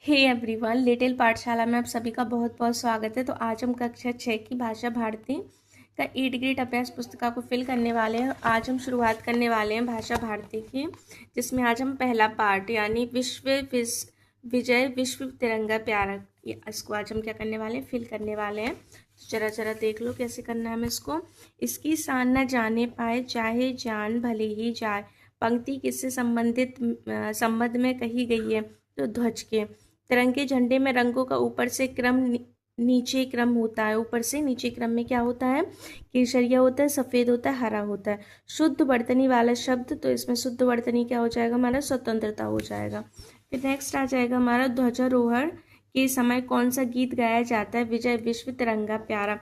Hey everyone, little पाठशाला में आप सभी का बहुत बहुत स्वागत है। तो आज हम कक्षा 6 की भाषा भारती का 8 ग्रेड अभ्यास पुस्तिका को फिल करने वाले हैं। आज हम शुरुआत करने वाले हैं भाषा भारती की, जिसमें आज हम पहला पार्ट यानी विजय विश्व तिरंगा प्यारा, इसको आज हम क्या करने वाले हैं, फिल करने वाले हैं। तो जरा जरा देख लो कैसे करना है हमें इसको। इसकी शान न जाने पाए चाहे जान भले ही जाए। पंक्ति किससे संबंध में कही गई है? तो ध्वज के। तिरंगे झंडे में रंगों का ऊपर से क्रम नीचे क्रम होता है। ऊपर से नीचे क्रम में क्या होता है? केसरिया होता है, सफ़ेद होता है, हरा होता है। शुद्ध वर्तनी वाला शब्द, तो इसमें शुद्ध वर्तनी क्या हो जाएगा हमारा? स्वतंत्रता हो जाएगा। फिर नेक्स्ट आ जाएगा हमारा ध्वजारोहण के समय कौन सा गीत गाया जाता है? विजय विश्व तिरंगा प्यारा।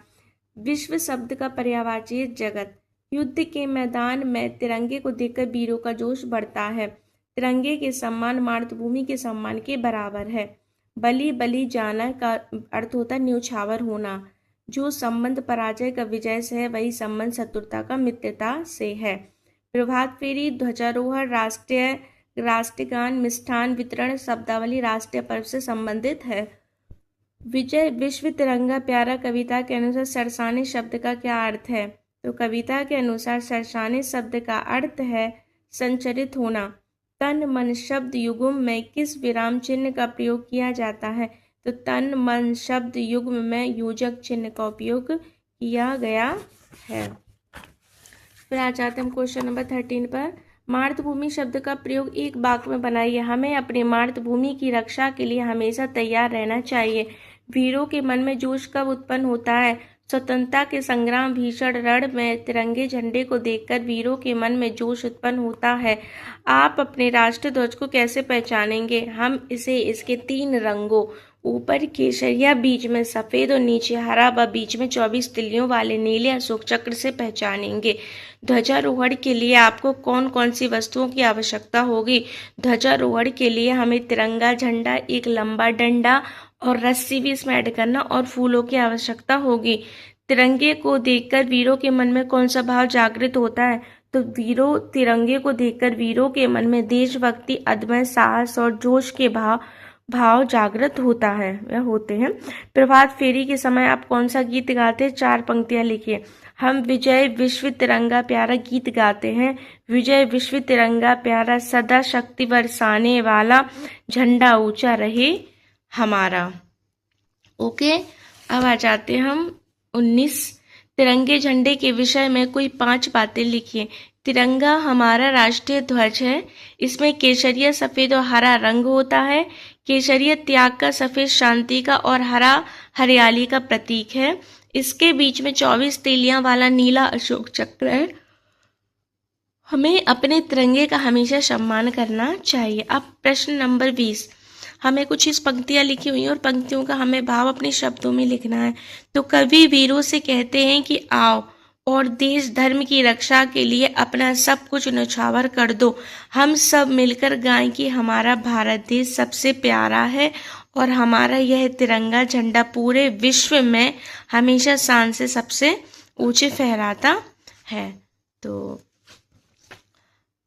विश्व शब्द का पर्यायवाची जगत। युद्ध के मैदान में तिरंगे को देखकर वीरों का जोश बढ़ता है। तिरंगे के सम्मान मातृभूमि के सम्मान के बराबर है। बलि बलि जाना का अर्थ होता है न्यौछावर होना। जो संबंध पराजय का विजय से है, वही संबंध शत्रुता का मित्रता से है। प्रभात फेरी, ध्वजारोहण, राष्ट्रगान, मिष्ठान वितरण, शब्दावली राष्ट्रीय पर्व से संबंधित है। विजय विश्व तिरंगा प्यारा कविता के अनुसार सरसाने शब्द का क्या अर्थ है? तो कविता के अनुसार सरसाने शब्द का अर्थ है संचरित होना। तन मन शब्द युग्म में किस विराम चिन्ह का प्रयोग किया जाता है? तो तन मन शब्द युग्म में योजक चिन्ह का उपयोग किया गया है। फिर आ जाते हैं हम क्वेश्चन नंबर 13 पर। मातृभूमि शब्द का प्रयोग एक वाक्य में बनाइए। हमें अपनी मातृभूमि की रक्षा के लिए हमेशा तैयार रहना चाहिए। वीरों के मन में जोश कब उत्पन्न होता है? स्वतंत्रता के संग्राम भीषण रण में तिरंगे झंडे को देखकर वीरों के मन में जोश उत्पन्न होता है। आप अपने राष्ट्रीय ध्वज को कैसे पहचानेंगे? हम इसे इसके 3 रंगों, ऊपर केसरिया, बीच में सफ़ेद और नीचे हरा व बीच में 24 तिल्लियों वाले नीले अशोक चक्र से पहचानेंगे। ध्वजारोहण के लिए आपको कौन कौन सी वस्तुओं की आवश्यकता होगी? ध्वजारोहण के लिए हमें तिरंगा झंडा, एक लंबा डंडा और रस्सी भी इसमें ऐड करना और फूलों की आवश्यकता होगी। तिरंगे को देखकर वीरों के मन में कौन सा भाव जागृत होता है? तो तिरंगे को देखकर वीरों के मन में देशभक्ति, अदम्य साहस और जोश के भाव जागृत होता है या होते हैं। प्रभात फेरी के समय आप कौन सा गीत गाते हैं? 4 पंक्तियां लिखिए। हम विजय विश्व तिरंगा प्यारा गीत गाते हैं। विजय विश्व तिरंगा प्यारा, सदा शक्ति बरसाने वाला, झंडा ऊंचा रहे हमारा। ओके, अब आ जाते हैं हम 19। तिरंगे झंडे के विषय में कोई 5 बातें लिखिए। तिरंगा हमारा राष्ट्रीय ध्वज है। इसमें केसरिया, सफ़ेद और हरा रंग होता है। केसरिया त्याग का, सफ़ेद शांति का और हरा हरियाली का प्रतीक है। इसके बीच में 24 तीलियां वाला नीला अशोक चक्र है। हमें अपने तिरंगे का हमेशा सम्मान करना चाहिए। अब प्रश्न नंबर 20। हमें कुछ इस पंक्तियां लिखी हुई हैं और पंक्तियों का हमें भाव अपने शब्दों में लिखना है। तो कवि वीरों से कहते हैं कि आओ और देश धर्म की रक्षा के लिए अपना सब कुछ न्यौछावर कर दो। हम सब मिलकर गाएं कि हमारा भारत देश सबसे प्यारा है और हमारा यह तिरंगा झंडा पूरे विश्व में हमेशा शान से सबसे ऊंचे फहराता है। तो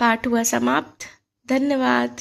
पाठ हुआ समाप्त। धन्यवाद।